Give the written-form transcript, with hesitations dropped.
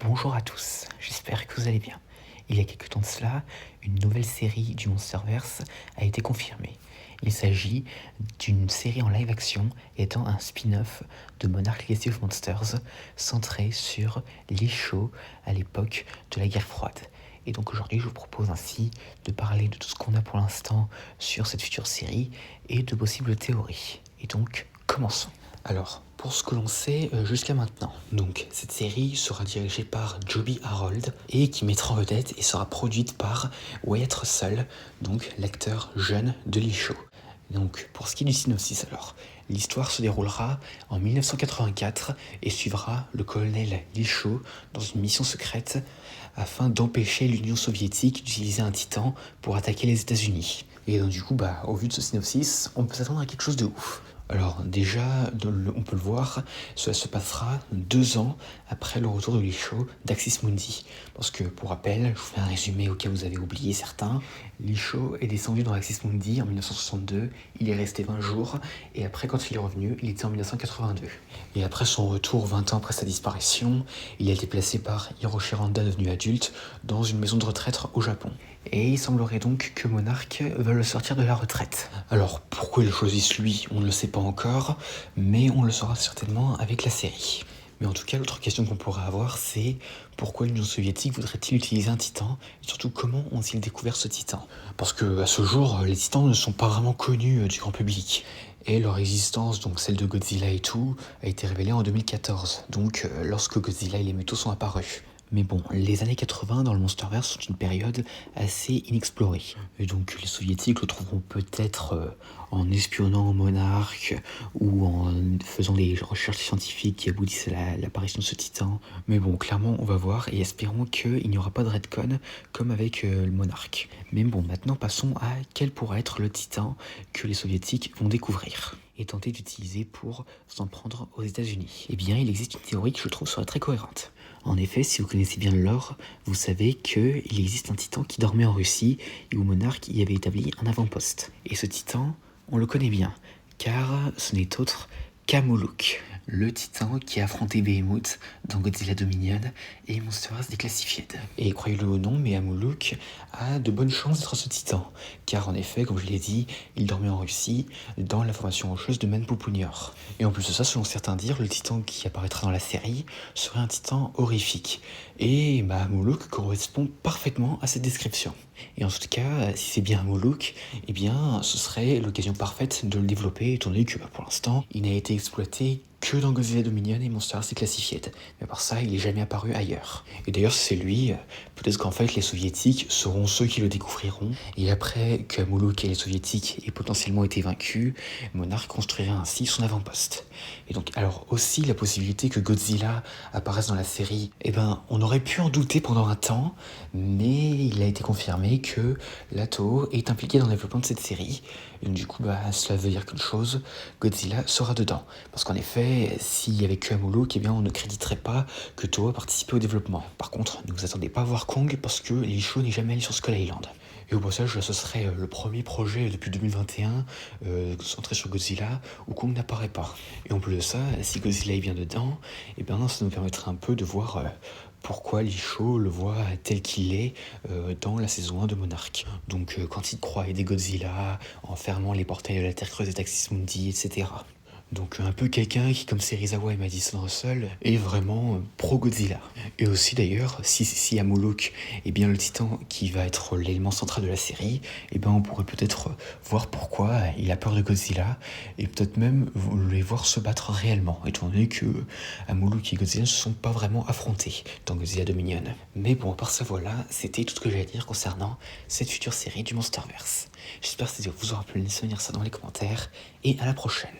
Bonjour à tous, j'espère que vous allez bien. Il y a quelques temps de cela, une nouvelle série du Monsterverse a été confirmée. Il s'agit d'une série en live action étant un spin-off de Monarch Legacy of Monsters centré sur l'Isho à l'époque de la guerre froide. Et donc aujourd'hui je vous propose ainsi de parler de tout ce qu'on a pour l'instant sur cette future série et de possibles théories. Et donc commençons. Alors, pour ce que l'on sait jusqu'à maintenant, donc cette série sera dirigée par Joby Harold et qui mettra en vedette et sera produite par Wyatt Russell, donc l'acteur jeune de l'Isho. Donc, pour ce qui est du synopsis alors, l'histoire se déroulera en 1984 et suivra le colonel L'Isho dans une mission secrète afin d'empêcher l'Union soviétique d'utiliser un titan pour attaquer les États-Unis. Et donc du coup, au vu de ce synopsis, on peut s'attendre à quelque chose de ouf. Alors déjà, on peut le voir, cela se passera 2 ans après le retour de l'Isho d'Axis Mundi. Parce que, pour rappel, je vous fais un résumé au cas où vous avez oublié certains, l'Isho est descendu dans Axis Mundi en 1962, il est resté 20 jours, et après quand il est revenu, il était en 1982. Et après son retour, 20 ans après sa disparition, il a été placé par Hiroshi Randa, devenu adulte, dans une maison de retraite au Japon. Et il semblerait donc que Monarch veuille le sortir de la retraite. Alors pourquoi ils le choisissent lui, on ne le sait pas encore, mais on le saura certainement avec la série. Mais en tout cas, l'autre question qu'on pourrait avoir, c'est pourquoi l'Union soviétique voudrait-il utiliser un titan? Et surtout, comment ont-ils découvert ce titan? Parce que à ce jour, les titans ne sont pas vraiment connus du grand public. Et leur existence, donc celle de Godzilla et tout, a été révélée en 2014, donc lorsque Godzilla et les métaux sont apparus. Mais bon, les années 80 dans le Monsterverse sont une période assez inexplorée. Et donc les soviétiques le trouveront peut-être en espionnant Monarch ou en faisant des recherches scientifiques qui aboutissent à l'apparition de ce titan. Mais bon, clairement, on va voir et espérons qu'il n'y aura pas de retcon comme avec le Monarch. Mais bon, maintenant passons à quel pourra être le titan que les soviétiques vont découvrir et tenter d'utiliser pour s'en prendre aux États-Unis. Eh bien, il existe une théorie que je trouve serait très cohérente. En effet, si vous connaissez bien le lore, vous savez qu'il existe un titan qui dormait en Russie et où Monarch y avait établi un avant-poste. Et ce titan, on le connaît bien, car ce n'est autre qu'Amuluk, le titan qui a affronté Behemoth dans Godzilla Dominion et Monsterverse Declassified. Et croyez-le ou non, mais Amuluk a de bonnes chances d'être ce titan, car en effet, comme je l'ai dit, il dormait en Russie, dans la formation rocheuse de Manpopunior. Et en plus de ça, selon certains dires, le titan qui apparaîtra dans la série serait un titan horrifique. Et Amuluk correspond parfaitement à cette description. Et en tout cas, si c'est bien Amuluk, eh bien, ce serait l'occasion parfaite de le développer, étant donné que pour l'instant, il n'a été exploité que dans Godzilla Dominion et Monsterverse Declassified. Mais par ça, il n'est jamais apparu ailleurs. Et d'ailleurs, c'est lui, peut-être qu'en fait, les soviétiques seront ceux qui le découvriront. Et après que Amuluk et les soviétiques aient potentiellement été vaincus, Monarch construirait ainsi son avant-poste. Et donc, alors aussi la possibilité que Godzilla apparaisse dans la série, eh ben, on aurait pu en douter pendant un temps, mais il a été confirmé que la Toho est impliquée dans le développement de cette série. Et donc, du coup, cela veut dire qu'une chose, Godzilla sera dedans. Parce qu'en effet, s'il y avait que Amuluk, eh bien, on ne créditerait pas que Toho a participé au développement. Par contre, ne vous attendez pas à voir Kong parce que l'Isho n'est jamais allé sur Skull Island. Et au passage, ce serait le premier projet depuis 2021 centré sur Godzilla où Kong n'apparaît pas. Et en plus de ça, si Godzilla est bien dedans, eh bien, ça nous permettrait un peu de voir pourquoi l'Isho le voit tel qu'il est dans la saison 1 de Monarch. Donc quand il croit aider Godzilla en fermant les portails de la Terre creuse et d'Axis Mundi, etc. Donc un peu quelqu'un qui, comme Serizawa et Madison Russell, est vraiment pro-Godzilla. Et aussi d'ailleurs, si Amuluk est bien le titan qui va être l'élément central de la série, eh ben on pourrait peut-être voir pourquoi il a peur de Godzilla, et peut-être même les voir se battre réellement, étant donné que Amuluk et Godzilla ne se sont pas vraiment affrontés dans Godzilla Dominion. Mais bon, à part ça, voilà, c'était tout ce que j'avais à dire concernant cette future série du Monsterverse. J'espère que ça vous aura plu, laissez venir ça dans les commentaires, et à la prochaine.